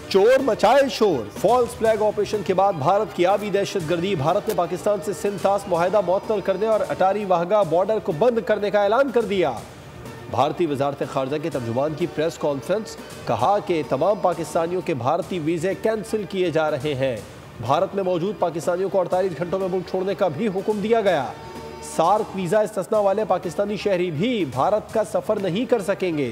चोर मचाए शोर। फॉल्स फ्लैग ऑपरेशन के बाद भारत की आबी दहशतगर्दी। भारत ने पाकिस्तान से सिंध-तास मुआहदा मुअत्तल करने और अटारी वाहगा बॉर्डर को बंद करने का ऐलान कर दिया। भारतीय वजारत खारजा के तर्जुमान की प्रेस कॉन्फ्रेंस, कहा कि तमाम पाकिस्तानियों के भारतीय वीजे कैंसिल किए जा रहे हैं। भारत में मौजूद पाकिस्तानियों को 48 घंटों में मुल्क छोड़ने का भी हुक्म दिया गया। सार्क वीजा इस्तिस्ना वाले पाकिस्तानी शहरी भी भारत का सफर नहीं कर सकेंगे।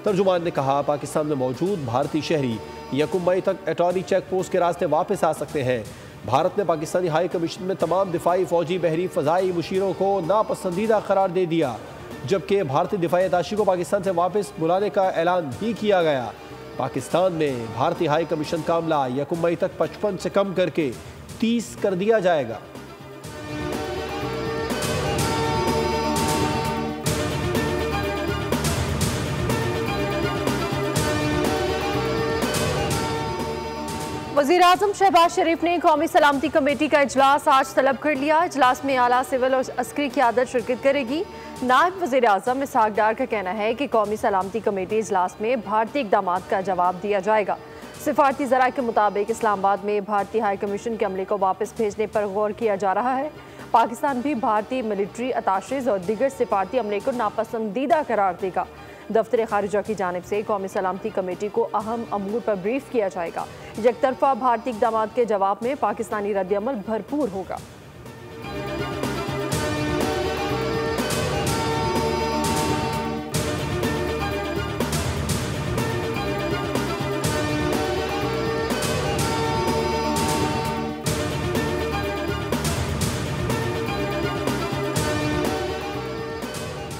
तर्जुमान ने कहा, पाकिस्तान में मौजूद भारतीय शहरी 1 मई तक अटॉरी चेक पोस्ट के रास्ते वापस आ सकते हैं। भारत ने पाकिस्तानी हाई कमीशन में तमाम दिफाई, फौजी, बहरी, फजाई मुशीरों को नापसंदीदा करार दे दिया, जबकि भारतीय दिफाई अताशी को पाकिस्तान से वापस बुलाने का ऐलान भी किया गया। पाकिस्तान में भारतीय हाई कमीशन का अमला 1 मई तक 55 से कम करके 30 कर दिया जाएगा। वज़ीर-ए-आज़म शहबाज शरीफ ने कौमी सलामती कमेटी का इजलास आज तलब कर लिया। इजलास में आला सिविल और अस्करी क़यादत शिरकत करेगी। नायब वज़ीर-ए-आज़म इसहाक़ डार का कहना है कि कौमी सलामती कमेटी इजलास में भारतीय इक़दामात का जवाब दिया जाएगा। सिफारती ज़राए के मुताबिक इस्लामाबाद में भारतीय हाई कमीशन के अमले को वापस भेजने पर गौर किया जा रहा है। पाकिस्तान भी भारतीय मिलिट्री अताशीज़ और दीगर सिफारती अमले को नापसंदीदा करार देगा। दफ्तर खारिजा की जानिब से कौमी सलामती कमेटी को अहम अमूर पर ब्रीफ किया जाएगा। यकतरफा भारतीय इक़दामात के जवाब में पाकिस्तानी रद्द-ए-अमल भरपूर होगा।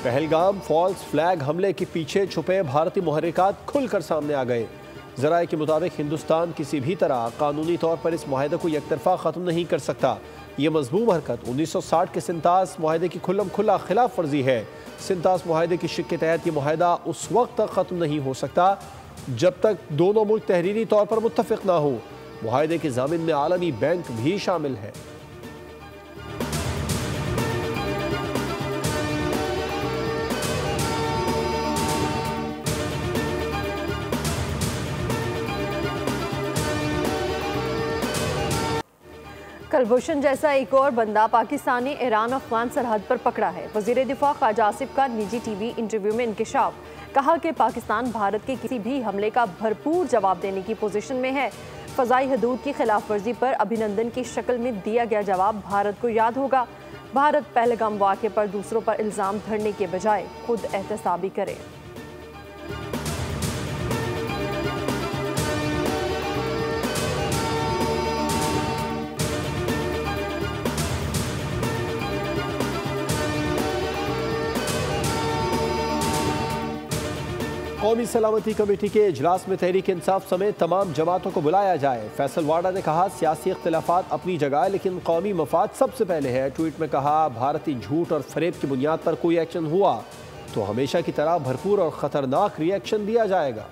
पहलगाम फॉल्स फ्लैग हमले के पीछे छुपे भारतीय मुहर्रिकात खुलकर सामने आ गए। ज़राए के मुताबिक हिंदुस्तान किसी भी तरह कानूनी तौर पर इस मुआहदे को यकतरफा ख़त्म नहीं कर सकता। ये मज़मूम हरकत 1960 के सिंध-तास मुआहदे की खुल्लम खुल्ला खिलाफ वर्जी है। सिंध-तास मुआहदे की शिक के तहत ये मुआहदा उस वक्त तक ख़त्म नहीं हो सकता जब तक दोनों मुल्क तहरीरी तौर पर मुत्तफ़िक़ ना हो। मुआहदे के ज़ामिन में आलमी बैंक भी शामिल है। कलभूषण जैसा एक और बंदा पाकिस्तानी ईरान अफगान सरहद पर पकड़ा है। वज़ीर दिफा ख्वाजा आसिफ का निजी टीवी इंटरव्यू में इंकशाफ, कहा कि पाकिस्तान भारत के किसी भी हमले का भरपूर जवाब देने की पोजीशन में है। फ़ज़ाई हदूद की खिलाफ वर्जी पर अभिनंदन की शक्ल में दिया गया जवाब भारत को याद होगा। भारत पहलगाम वाक़े पर दूसरों पर इल्ज़ाम धरने के बजाय खुद एहतसाबी करे। कौमी सलामती कमेटी के इजलास में तहरीक इंसाफ समेत तमाम जमातों को बुलाया जाए। फैसल वाडा ने कहा, सियासी इख्तिलाफात अपनी जगह लेकिन कौमी मफाद सबसे पहले है। ट्वीट में कहा, भारतीय झूठ और फरेब की बुनियाद पर कोई एक्शन हुआ तो हमेशा की तरह भरपूर और ख़तरनाक रिएक्शन दिया जाएगा।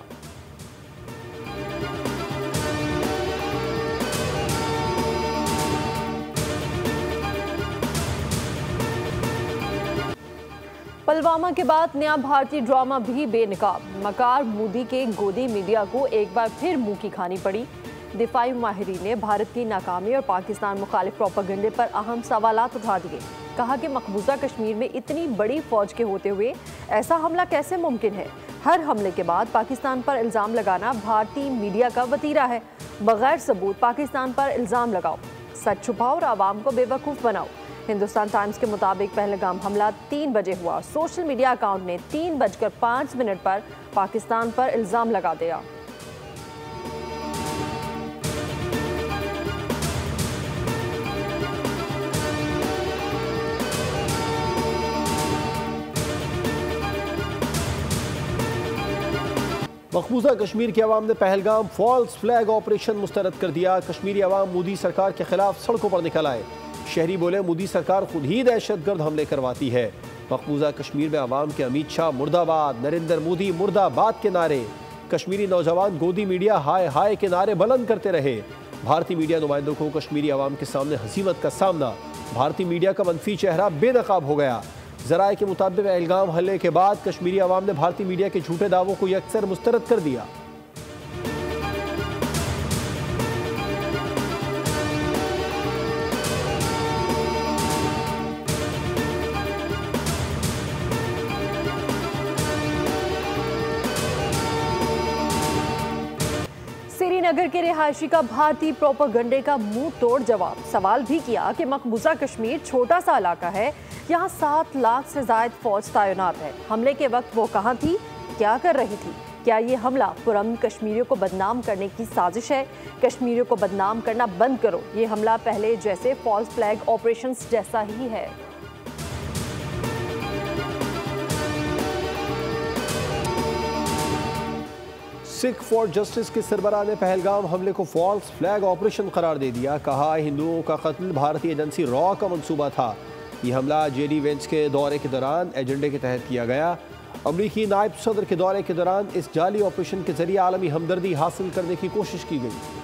पुलवामा के बाद नया भारतीय ड्रामा भी बेनकाब। मकार मोदी के गोदी मीडिया को एक बार फिर मुंह की खानी पड़ी। दिफाई माहिरीन ने भारत की नाकामी और पाकिस्तान मुखालिफ प्रोपेगेंडे पर अहम सवालात उठा दिए। कहा कि मकबूजा कश्मीर में इतनी बड़ी फौज के होते हुए ऐसा हमला कैसे मुमकिन है। हर हमले के बाद पाकिस्तान पर इल्ज़ाम लगाना भारतीय मीडिया का वतीरा है। बगैर सबूत पाकिस्तान पर इल्ज़ाम लगाओ, सच छुपाओ और आवाम को बेवकूफ़ बनाओ। हिंदुस्तान टाइम्स के मुताबिक पहलगाम हमला 3 बजे हुआ। सोशल मीडिया अकाउंट ने 3:05 पर पाकिस्तान पर इल्ज़ाम लगा दिया। मकबूजा कश्मीर की आवाम ने पहलगाम फॉल्स फ्लैग ऑपरेशन मुस्तरद कर दिया। कश्मीरी आवाम मोदी सरकार के खिलाफ सड़कों पर निकल आए। शहरी बोले, मोदी सरकार खुद ही दहशतगर्द हमले करवाती है। मकबूजा कश्मीर में आवाम के अमित शाह मुर्दाबाद, नरेंद्र मोदी मुर्दाबाद के नारे। कश्मीरी नौजवान गोदी मीडिया हाय हाय के नारे बुलंद करते रहे। भारतीय मीडिया नुमाइंदों को कश्मीरी आवाम के सामने हसीमत का सामना। भारतीय मीडिया का मनफी चेहरा बेनकाब हो गया। ज़राए के मुताबिक पहलगाम हमले के बाद कश्मीरी आवाम ने भारतीय मीडिया के झूठे दावों को यकसर मुस्तरद कर दिया। श्रीनगर के रिहायशी का भारतीय प्रोपेगेंडे का मुंह तोड़ जवाब। सवाल भी किया कि मकबूजा कश्मीर छोटा सा इलाका है, यहाँ 7 लाख से ज्यादा फौज तैनात है। हमले के वक्त वो कहाँ थी, क्या कर रही थी? क्या ये हमला पुरअमन कश्मीरियों को बदनाम करने की साजिश है? कश्मीरियों को बदनाम करना बंद करो। ये हमला पहले जैसे फॉल्स फ्लैग ऑपरेशंस जैसा ही है। सिख फॉर जस्टिस के सरबराह ने पहलगाम हमले को फॉल्स फ्लैग ऑपरेशन करार दे दिया। कहा, हिंदुओं का कत्ल भारतीय एजेंसी रॉ का मंसूबा था। ये हमला जेडी वेंस के दौरे के दौरान एजेंडे के तहत किया गया। अमरीकी नायब सदर के दौरे के दौरान इस जाली ऑपरेशन के जरिए आलमी हमदर्दी हासिल करने की कोशिश की गई।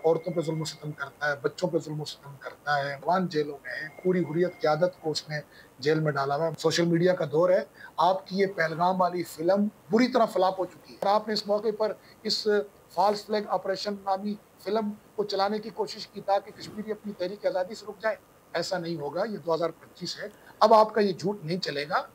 औरतों पे जुल्म सितम करता है, बच्चों पे जुल्म सितम करता है, जवान जेलों में है, पूरी हुर्रियत क़यादत को उसने जेल में डाला हुआ है। सोशल मीडिया का दौर है। आपकी ये पहलगाम वाली फिल्म बुरी तरह फ्लॉप हो चुकी है। आपने इस मौके पर इस फॉल्स फ्लैग ऑपरेशन नामी फिल्म को चलाने की कोशिश की ताकि कश्मीरी अपनी तहरीक आज़ादी से रुक जाए। ऐसा नहीं होगा। ये 2025 है, अब आपका ये झूठ नहीं चलेगा।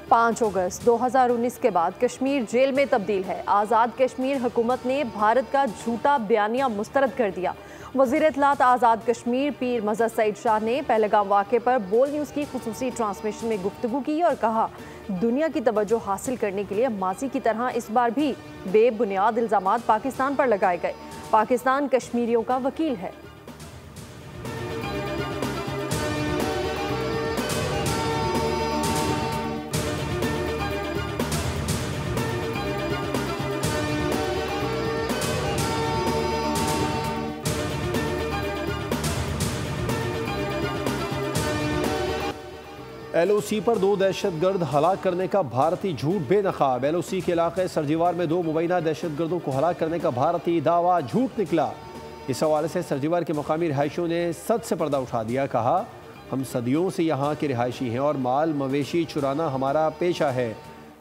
5 अगस्त 2019 के बाद कश्मीर जेल में तब्दील है। आज़ाद कश्मीर हुकूमत ने भारत का झूठा बयानिया मुस्तरद कर दिया। वज़ीर इत्तलात आज़ाद कश्मीर पीर मज़हर सईद शाह ने पहलगाम वाक़े पर बोल न्यूज़ की खुसूसी ट्रांसमिशन में गुफ्तगू की और कहा, दुनिया की तवज्जो हासिल करने के लिए माजी की तरह इस बार भी बेबुनियाद इल्ज़ामात पाकिस्तान पर लगाए गए। पाकिस्तान कश्मीरियों का वकील है। LOC पर 2 दहशतगर्द हलाक करने का भारतीय झूठ बेनकाब। LOC के इलाके सरजीवार में 2 मुबैना दहशतगर्दों को हलाक करने का भारतीय दावा झूठ निकला। इस हवाले से सरजीवार के मकामी रिहायशियों ने सच से पर्दा उठा दिया। कहा, हम सदियों से यहाँ के रिहायशी हैं और माल मवेशी चुराना हमारा पेशा है।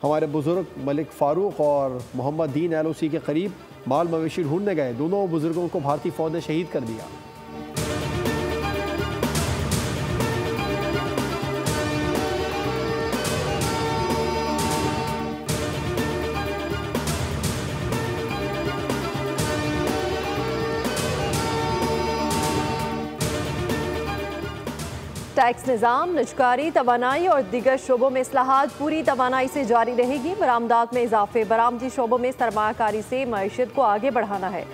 हमारे बुजुर्ग मलिक फारूक और मोहम्मद दीन LOC के करीब माल मवेशी ढूंढने गए। दोनों बुजुर्गों को भारतीय फौज ने शहीद कर दिया। टैक्स निज़ाम, निजकारी, तवानाई और दीगर शोबों में इस्लाहात पूरी तवानाई से जारी रहेगी। बरामदात में इजाफे, बरामदी शोबों में सरमायाकारी से मईशत को आगे बढ़ाना है।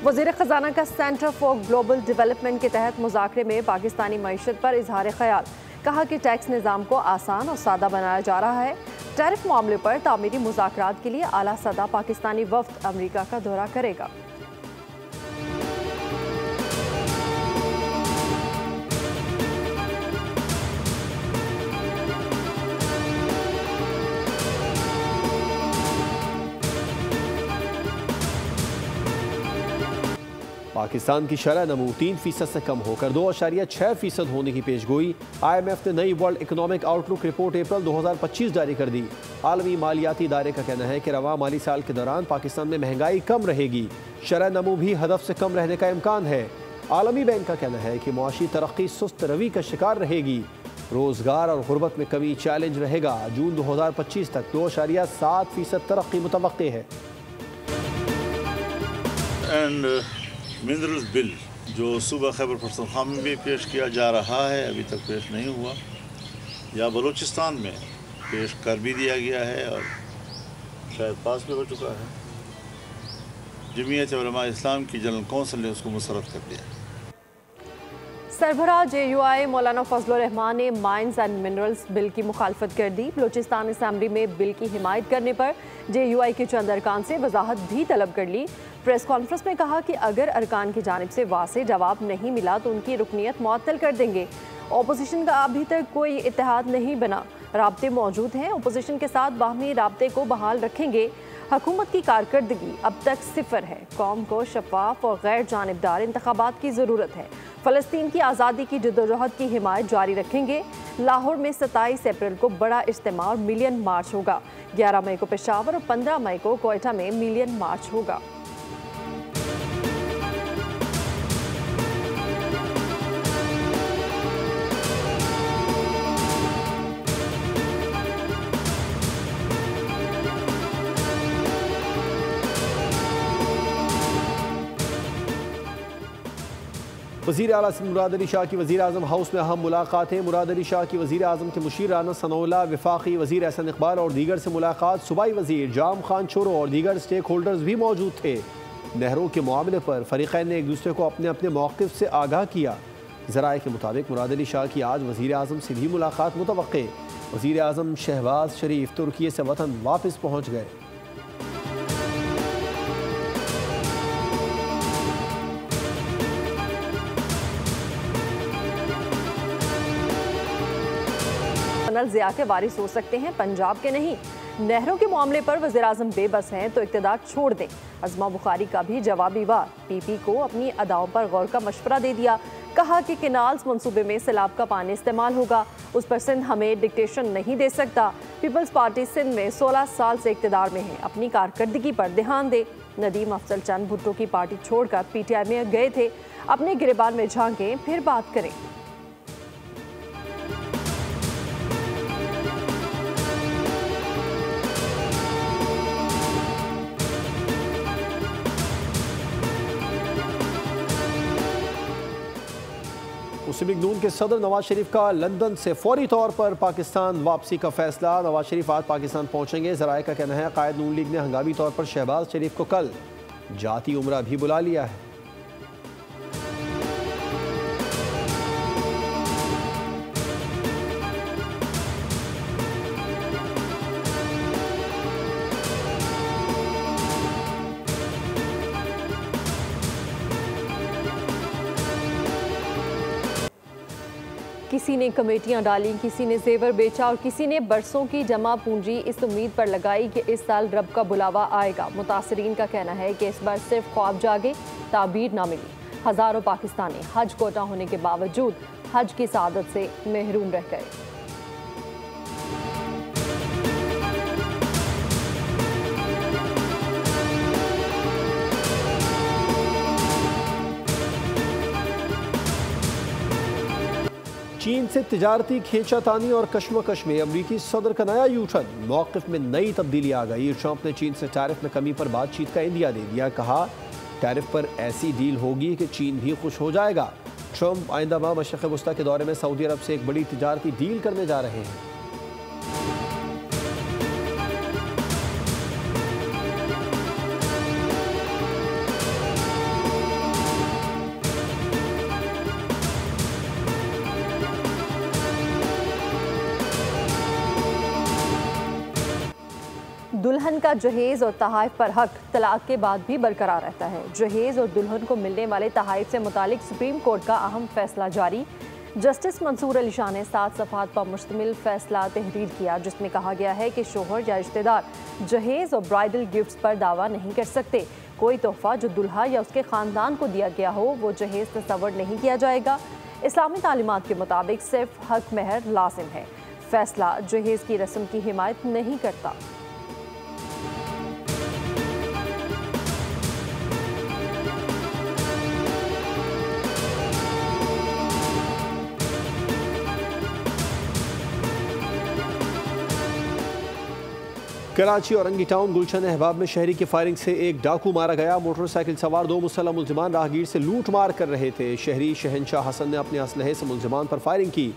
वज़ीर ख़जाना का सेंटर फॉर ग्लोबल डेवलपमेंट के तहत मुज़ाकरे में पाकिस्तानी मईशत पर इजहार ख्याल। कहा कि टैक्स निज़ाम को आसान और सादा बनाया जा रहा है। टैरिफ मामले पर तामीरी मुज़ाकरात के लिए आला सदा पाकिस्तानी वफ़द अमरीका का दौरा करेगा। पाकिस्तान की शरह नमू 3% से कम होकर 2.6% होने की पेशगोई। IMF ने नई वर्ल्ड इकोनॉमिक आउटलुक रिपोर्ट अप्रैल 2025 जारी कर दी। आलमी मालियाती इदारे का कहना है कि रवा माली साल के दौरान पाकिस्तान में महंगाई कम रहेगी। शरह नमू भी हदफ से कम रहने का इम्कान है। आलमी बैंक का कहना है कि मुआशी तरक्की सुस्त रवि का शिकार रहेगी। रोजगार और गुर्बत में कमी चैलेंज रहेगा। जून 2025 तक 2.7% तरक्की मुतवक्के है। मिनरल्स बिल जो सूबा खैबर पख्तूनख्वा में भी पेश किया जा रहा है, अभी तक पेश नहीं हुआ, या बलूचिस्तान में पेश कर भी दिया गया है और शायद पास भी हो चुका है। जमीयत उलमा इस्लाम की जनरल कौंसिल ने उसको मुसर्रफ कर दिया। सरबराह JUI मौलाना फजलुर रहमान ने माइंस एंड मिनरल्स बिल की मुखालफत कर दी। बलूचिस्तान असम्बली में बिल की हिमायत करने पर JUI के चंद अरकान से वजाहत भी तलब कर ली। प्रेस कॉन्फ्रेंस में कहा कि अगर अरकान की जानिब से वाज़ेह जवाब नहीं मिला तो उनकी रुकनियत मुअत्तल कर देंगे। अपोजिशन का अभी तक कोई इत्तेहाद नहीं बना, राब्ते मौजूद हैं। अपोजिशन के साथ बाहमी राब्ते को बहाल रखेंगे। हुकूमत की कारकर्दगी अब तक सिफर है। कौम को शफाफ और गैर जानिबदार इंतखाबात की ज़रूरत है। फ़लस्तीन की आज़ादी की जद्दोजहद की हिमायत जारी रखेंगे। लाहौर में 27 अप्रैल को बड़ा इज्तिमा और मिलियन मार्च होगा। 11 मई को पेशावर और 15 मई को कोयटा में मिलियन मार्च होगा। वज़ीर आला सिंध मुराद अली शाह की वज़ीर आज़म हाउस में अहम मुलाकातें। मुराद अली शाह की वज़ीर आज़म के मुशीर राना सनौला, वफाकी वज़ीर एहसन इकबाल और दीगर से मुलाकात। सूबाई वज़ीर जाम खान छोरो और दीगर स्टेक होल्डर्स भी मौजूद थे। नहरों के मामले पर फ़रीक़ैन ने एक दूसरे को अपने अपने मौक़िफ़ से आगाह किया। ज़राए के मुताबिक मुराद अली शाह की आज वज़ीर आज़म से भी मुलाकात मुतवक्के। वज़ीर आज़म शहबाज शरीफ तुर्की से वतन वापस पहुँच गए। जनरल ज़िया के वारिस हो सकते हैं, पंजाब के नहीं। नहरों के मामले पर वज़ीर आज़म बेबस हैं तो इक़्तिदार छोड़ दें। अज़मा बुखारी का भी जवाबी वार। पीपी को अपनी अदाओं पर गौर का मशवरा दे दिया। कहा कि केनाल्स मंसूबे में सैलाब का पानी इस्तेमाल होगा, उस पर सिंध हमें डिक्टेशन नहीं दे सकता। पीपल्स पार्टी सिंध में 16 साल से इक़्तिदार में है, अपनी कारकर्दगी पर ध्यान दे। नदीम अफजल चंद भुट्टो की पार्टी छोड़कर PTI में गए थे, अपने गिरबान में झांकें फिर बात करें। मुस्लिम लीग नून के सदर नवाज शरीफ का लंदन से फौरी तौर पर पाकिस्तान वापसी का फैसला। नवाज शरीफ आज पाकिस्तान पहुंचेंगे। ज़राए का कहना है कायद नून लीग ने हंगामी तौर पर शहबाज शरीफ को कल जाती उम्रा भी बुला लिया है। किसी ने कमेटियां डाली, किसी ने जेवर बेचा और किसी ने बरसों की जमा पूंजी इस उम्मीद पर लगाई कि इस साल रब का बुलावा आएगा। मुतासरीन का कहना है कि इस बार सिर्फ ख्वाब जागे, ताबीर ना मिली। हज़ारों पाकिस्तानी हज कोटा होने के बावजूद हज की सादत से महरूम रह गए। चीन से तिजारती खींचातानी और कश्मकश में अमरीकी सदर का नया यूटर्न। मौक़िफ़ में नई तब्दीली आ गई। ट्रंप ने चीन से टैरिफ में कमी पर बातचीत का इंदिया दे दिया। कहा टैरिफ पर ऐसी डील होगी कि चीन भी खुश हो जाएगा। ट्रंप आइंदा माह मशरिक़ वस्ता के दौरे में सऊदी अरब से एक बड़ी तिजारती डील करने जा रहे हैं। दुल्हन का जहेज और तहाइफ पर हक तलाक के बाद भी बरकरार रहता है। जहेज और दुल्हन को मिलने वाले तहाइफ से मुतालिक सुप्रीम कोर्ट का अहम फैसला जारी। जस्टिस मंसूर अली शाह ने 7 सफ़हात पर मुश्तमिल फैसला तहरीर किया, जिसमें कहा गया है कि शोहर या रिश्तेदार जहेज और ब्राइडल गिफ्ट्स पर दावा नहीं कर सकते। कोई तोहफा जो दुल्हा या उसके ख़ानदान को दिया गया हो वो जहेज तस्वर नहीं किया जाएगा। इस्लामी तालीमात के मुताबिक सिर्फ हक महर लाजिम है। फैसला जहेज की रस्म की हिमायत नहीं करता। कराची और औरंगी टाउन गुलशन अहबाब में शहरी की फायरिंग से एक डाकू मारा गया। मोटरसाइकिल सवार 2 मुसल्लह मुल्जिमान राहगीर से लूट मार कर रहे थे। शहरी शहनशाह हसन ने अपने असलहे से मुल्जिमान पर फायरिंग की,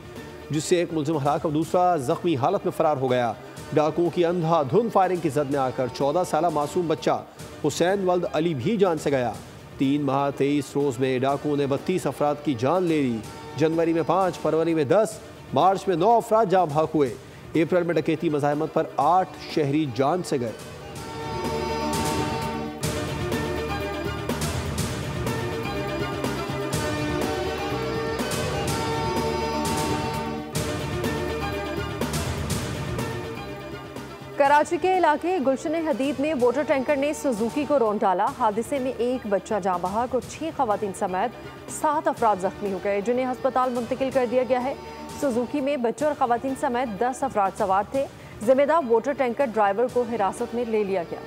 जिससे एक मुल्जिम हलाक और दूसरा जख्मी हालत में फरार हो गया। डाकुओं की अंधाधुंध फायरिंग की जद में आकर 14 साला मासूम बच्चा हुसैन वल्द अली भी जान से गया। 3 माह 23 रोज़ में डाकुओं ने 32 अफराद की जान ले ली। जनवरी में 5, फरवरी में 10, मार्च में 9 अफराद जाँ भाग हुए। अप्रैल में डकैती मज़ाहमत पर 8 शहरी जान से गए। कराची के इलाके गुलशन हदीद में वाटर टैंकर ने सुजुकी को रौंद डाला। हादसे में एक बच्चा जाँ बहक और 6 खवातीन समेत 7 अफराद जख्मी हो गए, जिन्हें अस्पताल मुंतकिल कर दिया गया है। सुजुकी में बच्चों और खवातीन समेत 10 अफराद सवार थे। जिम्मेदार वाटर टैंकर ड्राइवर को हिरासत में ले लिया गया।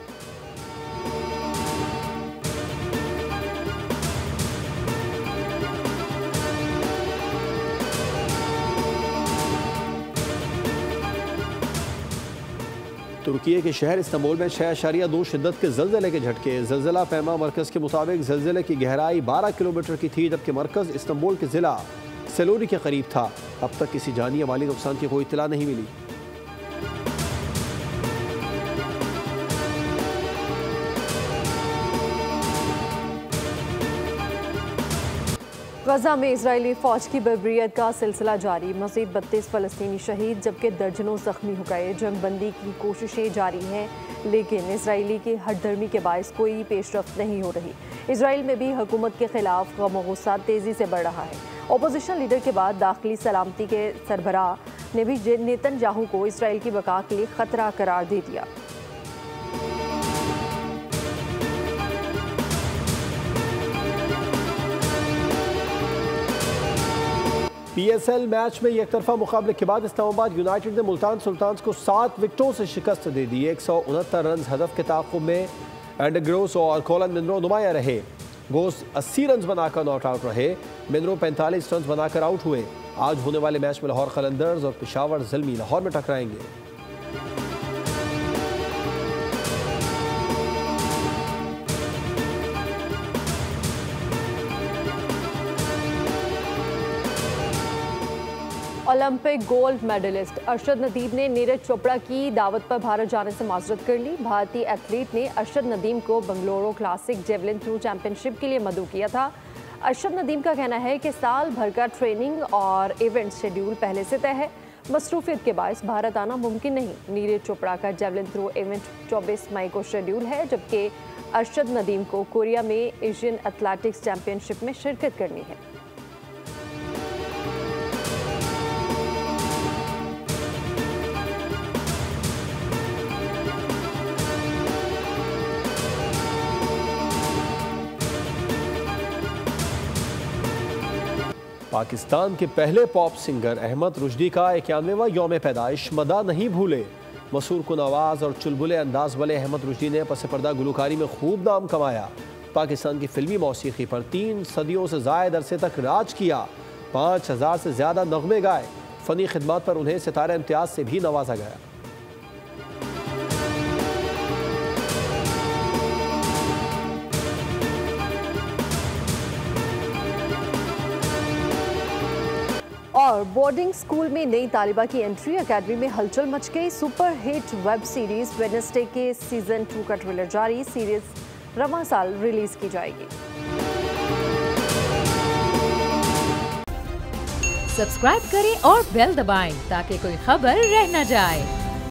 तुर्की के शहर इस्तांबुल में 6.2 शिद्दत के ज़लज़ले के झटके। ज़लज़ला पैमा मरकज़ के मुताबिक ज़लज़ले की गहराई 12 किलोमीटर की थी, जबकि मरकज़ इस्तांबुल के ज़िला सेलोनी के करीब था। अब तक किसी जानी या माली नुकसान की कोई इत्तला नहीं मिली। गजा में इजरायली फौज की बर्बरियत का सिलसिला जारी। मज़ीद 32 फ़लस्तीनी शहीद जबकि दर्जनों ज़ख्मी हो गए। जंगबंदी की कोशिशें जारी हैं, लेकिन इजरायली की हठधर्मी के बायस कोई पेशरफ्त नहीं हो रही। इजराइल में भी हुकूमत के खिलाफ गम और गुस्सा तेज़ी से बढ़ रहा है। अपोजिशन लीडर के बाद दाखिली सलामती के सरबराह ने भी नेतन्याहू को इजराइल की बका के लिए ख़तरा करार दे दिया। PSL मैच में एक तरफा मुकाबले के बाद इस्लामाबाद यूनाइटेड ने मुल्तान सुल्तान्स को 7 विकेटों से शिकस्त दे दी। 169 रन हदफ के ताक़ुब में एंड ग्रोस और कोलन मिनरो नुमाया रहे। गोस 80 रन बनाकर नॉट आउट रहे। मिनरो 45 रन बनाकर आउट हुए। आज होने वाले मैच में लाहौर कलंदर्स और पेशावर ज़ल्मी लाहौर में टकराएंगे। Olympic gold medallist Arshad Nadeem ने नीरज चोपड़ा की दावत पर भारत जाने से माजरत कर ली। भारतीय एथलीट ने अरशद नदीम को Bengaluru classic javelin throw championship के लिए मदऊ किया था। अरशद नदीम का कहना है कि साल भर का ट्रेनिंग और इवेंट शेड्यूल पहले से तय है। मसरूफियत के बायस भारत आना मुमकिन नहीं। नीरज चोपड़ा का जेवलिन थ्रो इवेंट 24 मई को शेड्यूल है, जबकि अरशद नदीम को कोरिया में एशियन एथलेटिक्स चैंपियनशिप में शिरकत करनी है। पाकिस्तान के पहले पॉप सिंगर अहमद रुश्दी का 91वां यौम पैदाइश मदा नहीं भूले। मसूर कुन आवाज़ और चुलबुले अंदाज वाले अहमद रुश्दी ने पस पर्दा गुलकारी में खूब नाम कमाया। पाकिस्तान की फिल्मी मौसीकी पर 3 सदियों से ज़ायद अरसे तक राज किया। 5000 से ज़्यादा नगमे गाए। फ़नी खिदमत पर उन्हें सितारा इम्तियाज़ से भी नवाजा गया। और बोर्डिंग स्कूल में नई तालिबा की एंट्री, एकेडमी में हलचल मच गई। Super hit web series Wednesday के सीजन 2 का ट्रेलर जारी। सीरीज रवां साल रिलीज की जाएगी। सब्सक्राइब करें और बेल दबाएं ताकि कोई खबर रह न जाए।